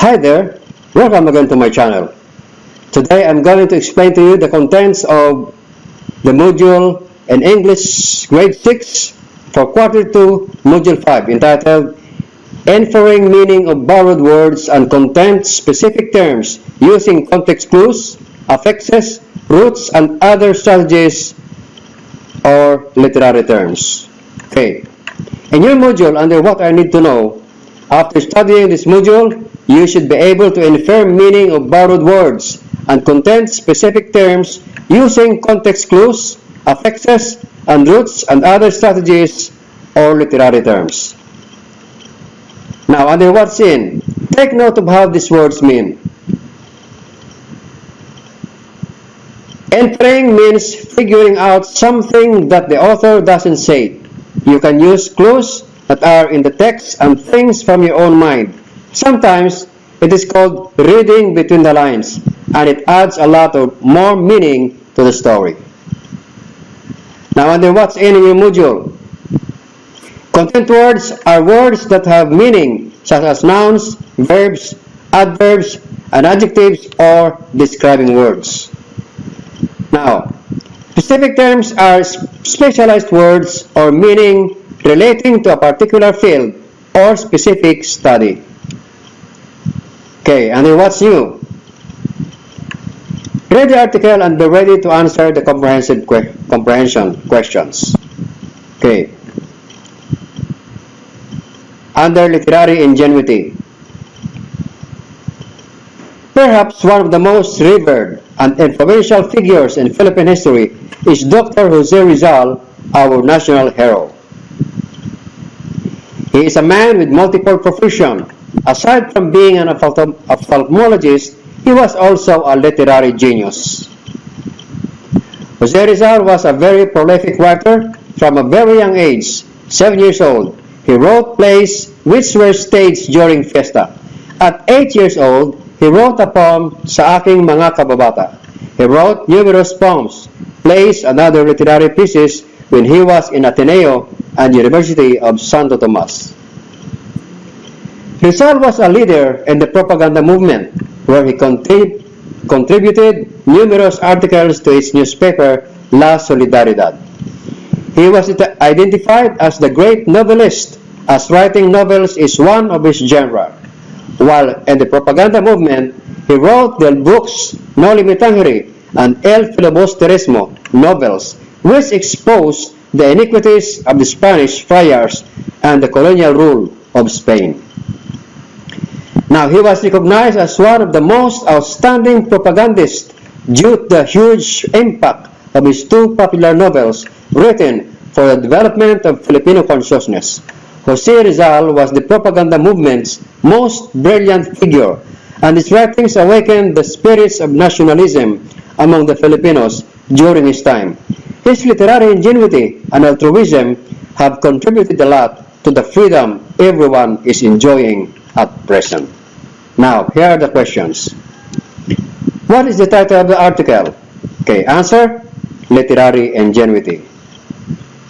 Hi there, welcome again to my channel. Today I'm going to explain to you the contents of the module in English grade 6 for quarter 2 module 5 entitled Inferring Meaning of Borrowed Words and Content Specific Terms Using Context Clues, Affixes, Roots, and Other Strategies or Literary Terms. Okay, in your module under What I Need to Know, after studying this module, you should be able to infer meaning of borrowed words and content specific terms using context clues, affixes, and roots and other strategies or literary terms. Now, under what's in, take note of how these words mean. Inferring means figuring out something that the author doesn't say. You can use clues that are in the text and things from your own mind. Sometimes it is called reading between the lines, and it adds a lot of more meaning to the story. Now, under what's in your module, content words are words that have meaning, such as nouns, verbs, adverbs, and adjectives or describing words. Now, specific terms are specialized words or meaning relating to a particular field or specific study. Okay, and then what's new? Read the article and be ready to answer the comprehension questions. Okay. Under literary ingenuity. Perhaps one of the most revered and influential figures in Philippine history is Dr. Jose Rizal, our national hero. He is a man with multiple professions. Aside from being an ophthalmologist, he was also a literary genius. Jose Rizal was a very prolific writer. From a very young age, 7 years old, he wrote plays which were staged during fiesta. At 8 years old, he wrote a poem, Sa Aking Mga Kababata. He wrote numerous poems, plays, and other literary pieces when he was in Ateneo and University of Santo Tomas. Rizal was a leader in the propaganda movement, where he contributed numerous articles to its newspaper, La Solidaridad. He was identified as the great novelist, as writing novels is one of his genre. While in the propaganda movement, he wrote the books No Limitangere and El Filibusterismo novels, which exposed the iniquities of the Spanish friars and the colonial rule of Spain. Now, he was recognized as one of the most outstanding propagandists due to the huge impact of his two popular novels written for the development of Filipino consciousness. Jose Rizal was the propaganda movement's most brilliant figure, and his writings awakened the spirits of nationalism among the Filipinos during his time. His literary ingenuity and altruism have contributed a lot to the freedom everyone is enjoying at present. Now, here are the questions. What is the title of the article? Okay, answer, Literary Ingenuity.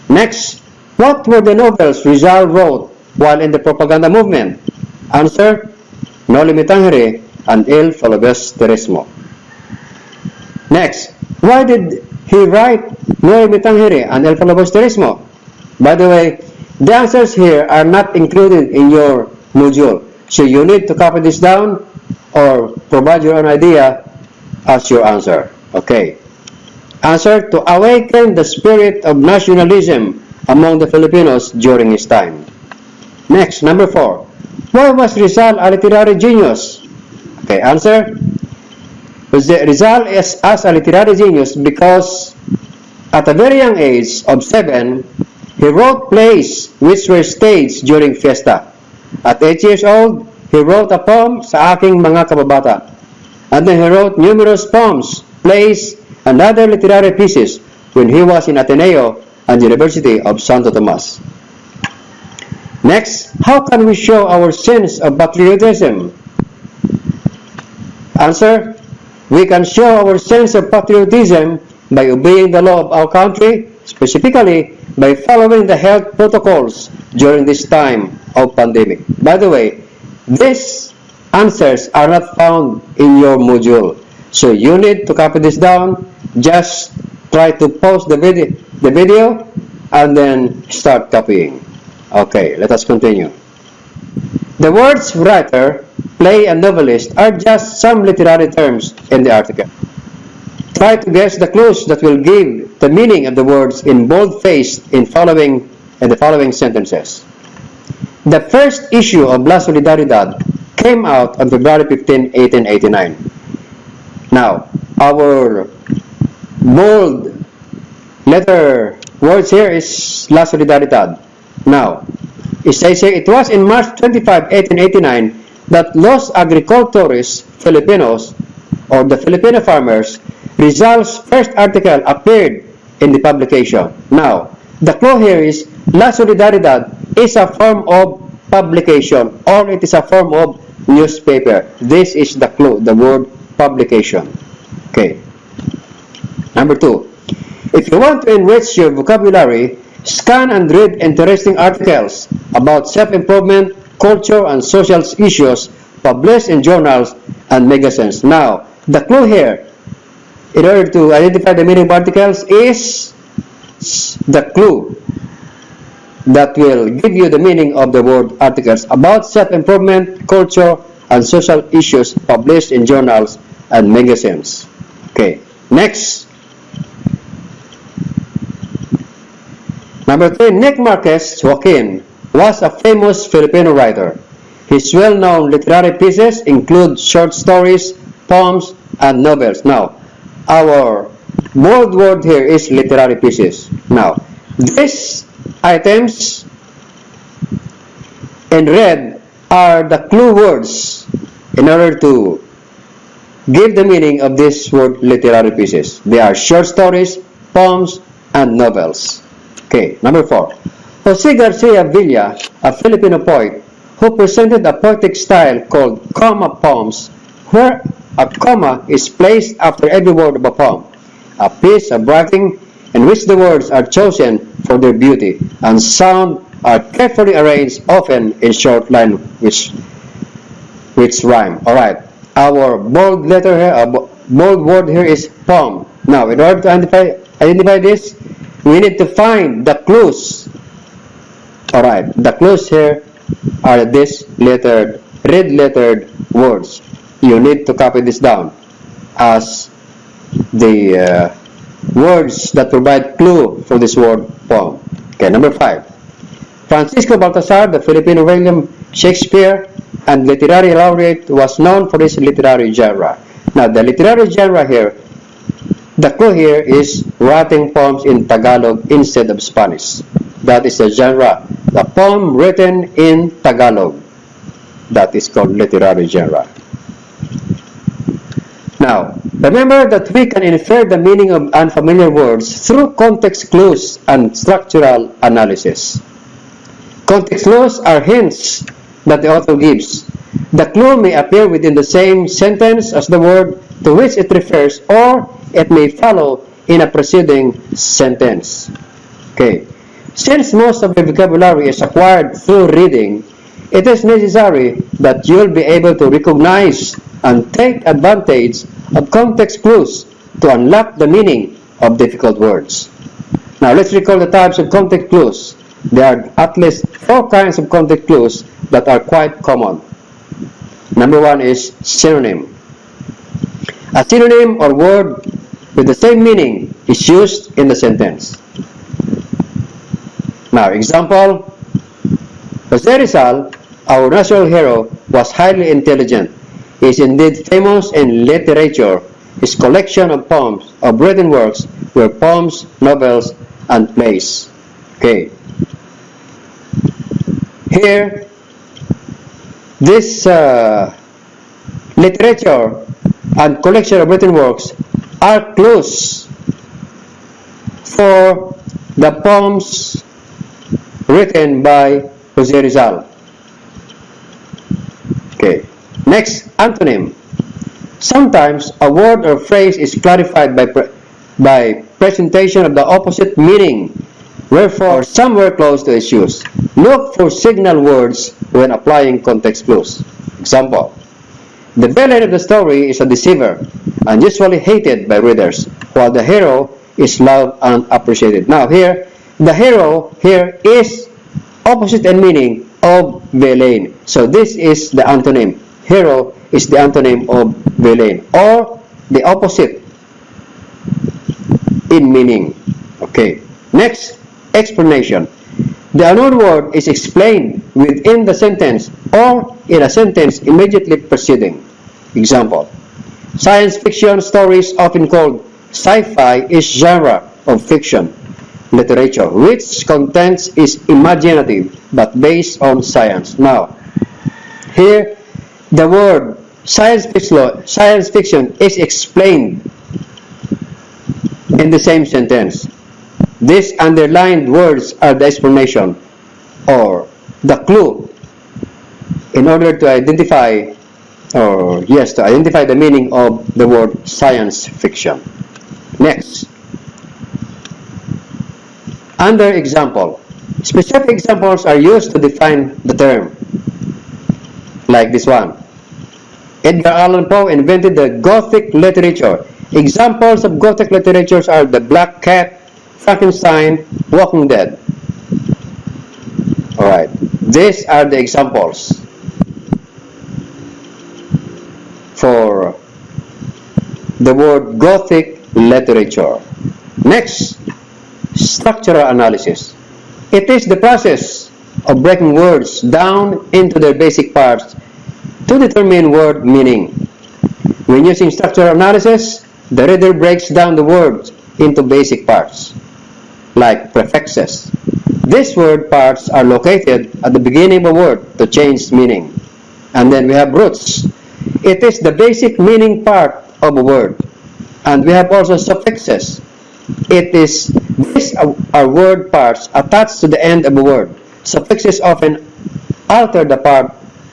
Next, what were the novels Rizal wrote while in the propaganda movement? Answer, No Limitangere and El Filibusterismo. Next, why did he write No Limitangere and El Filibusterismo? By the way, the answers here are not included in your module, so you need to copy this down or provide your own idea as your answer. Okay. Answer, to awaken the spirit of nationalism among the Filipinos during his time. Next, number 4. Why was Rizal a literary genius? Okay, answer. Rizal is as a literary genius because at a very young age of 7, he wrote plays which were staged during fiesta. At 8 years old, he wrote a poem, Sa Aking Mga Kababata. And then he wrote numerous poems, plays, and other literary pieces when he was in Ateneo and University of Santo Tomas. Next, how can we show our sense of patriotism? Answer, we can show our sense of patriotism by obeying the law of our country, specifically by following the health protocols during this time of pandemic. By the way, this answers are not found in your module. So you need to copy this down. Just try to pause the video and then start copying. Okay, let us continue. The words writer, play, and novelist are just some literary terms in the article. Try to guess the clues that will give the meaning of the words in bold-faced in the following sentences. The first issue of La Solidaridad came out on February 15, 1889. Now, our bold letter words here is La Solidaridad. Now, it says here, it was in March 25, 1889 that Los Agricultores Filipinos, or the Filipino farmers, Rizal's first article appeared in the publication. Now, the clue here is La Solidaridad is a form of publication, or it is a form of newspaper. This is the clue, the word publication. Okay. Number 2. If you want to enrich your vocabulary, scan and read interesting articles about self-improvement, culture, and social issues published in journals and magazines. Now, the clue here, in order to identify the meaning of articles, is the clue that will give you the meaning of the word articles about self-improvement, culture, and social issues published in journals and magazines. Okay, next. Number 3, Nick Marquez Joaquin was a famous Filipino writer. His well-known literary pieces include short stories, poems, and novels. Now, our bold word here is literary pieces. Now, these items in red are the clue words in order to give the meaning of this word literary pieces. They are short stories, poems, and novels. Okay, number 4. Jose Garcia Villa, a Filipino poet who presented a poetic style called comma poems, where a comma is placed after every word of a poem, a piece of writing in which the words are chosen for their beauty and sound are carefully arranged, often in short line which rhyme. Alright, our bold letter here, bold word here is poem. Now, in order to identify this, we need to find the clues. Alright, the clues here are these red lettered words. You need to copy this down as the words that provide clue for this word poem. Okay, number 5. Francisco Baltasar, the Filipino William Shakespeare and literary laureate, was known for his literary genre. Now, the literary genre here, the clue here is writing poems in Tagalog instead of Spanish. That is the genre. The poem written in Tagalog. That is called literary genre. Now, remember that we can infer the meaning of unfamiliar words through context clues and structural analysis. Context clues are hints that the author gives. The clue may appear within the same sentence as the word to which it refers, or it may follow in a preceding sentence. Okay. Since most of the vocabulary is acquired through reading, it is necessary that you'll be able to recognize and take advantage of context clues to unlock the meaning of difficult words. Now, let's recall the types of context clues. There are at least 4 kinds of context clues that are quite common. Number 1 is synonym. A synonym or word with the same meaning is used in the sentence. Now, example, Jose Rizal, our national hero, was highly intelligent. He is indeed famous in literature. His collection of poems, of written works, were poems, novels, and plays. Okay. Here, this literature and collection of written works are clues for the poems written by Jose Rizal. Okay. Next, antonym. Sometimes a word or phrase is clarified by presentation of the opposite meaning, wherefore somewhere close to its use. Look for signal words when applying context clues. Example, The villain of the story is a deceiver and usually hated by readers, while the hero is loved and appreciated. Now here, the hero here is opposite in meaning of villain. So this is the antonym. Hero is the antonym of villain, or the opposite in meaning. Okay. Next, explanation. The unknown word is explained within the sentence or in a sentence immediately preceding. Example: science fiction stories, often called sci-fi, is genre of fiction literature which content is imaginative but based on science. Now, here the word science fiction is explained in the same sentence. These underlined words are the explanation or the clue in order to identify the meaning of the word science fiction. Next, under example, specific examples are used to define the term, like this one. Edgar Allan Poe invented the Gothic literature. Examples of Gothic literatures are The Black Cat, Frankenstein, Walking Dead. Alright, these are the examples for the word Gothic literature. Next, structural analysis. It is the process of breaking words down into their basic parts to determine word meaning. When using structural analysis, the reader breaks down the words into basic parts, like prefixes. These word parts are located at the beginning of a word to change meaning. And then we have roots. It is the basic meaning part of a word. And we have also suffixes. These are word parts attached to the end of a word. Suffixes often alter the part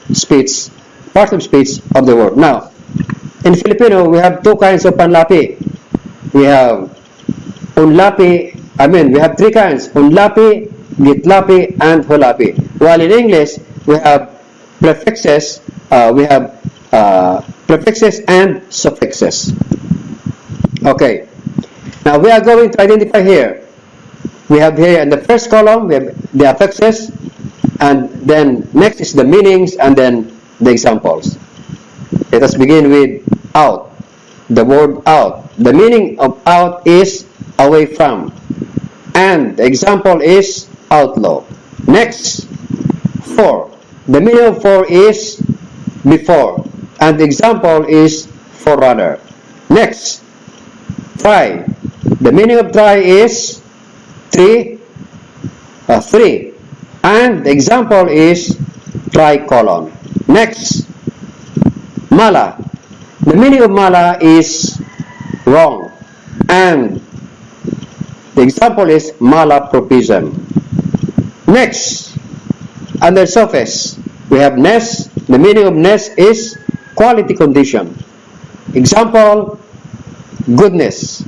of speech of the word. Now, in Filipino, we have two kinds of panlapi. We have we have three kinds: unlapi, gitlapi, and hulapi. While in English, we have prefixes, prefixes and suffixes. Okay. Now we are going to identify here. We have here in the first column, we have the affixes, and then next is the meanings, and then the examples. Let us begin with out. The word out. The meaning of out is away from, and the example is outlaw. Next, for. The meaning of for is before, and the example is forerunner. Next, try. The meaning of try is three, and the example is tricolon. Next, mala. The meaning of mala is wrong, and the example is malapropism. Next, under suffix, we have ness. The meaning of ness is quality condition. Example, goodness.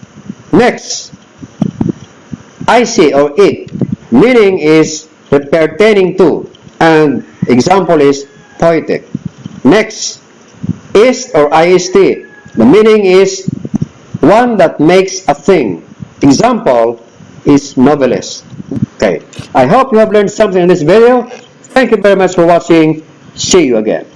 Next, icy or it. Meaning is pertaining to, and example is poetic. Next, ist or ist. The meaning is one that makes a thing. Example is novelist. Okay, I hope you have learned something in this video. Thank you very much for watching. See you again.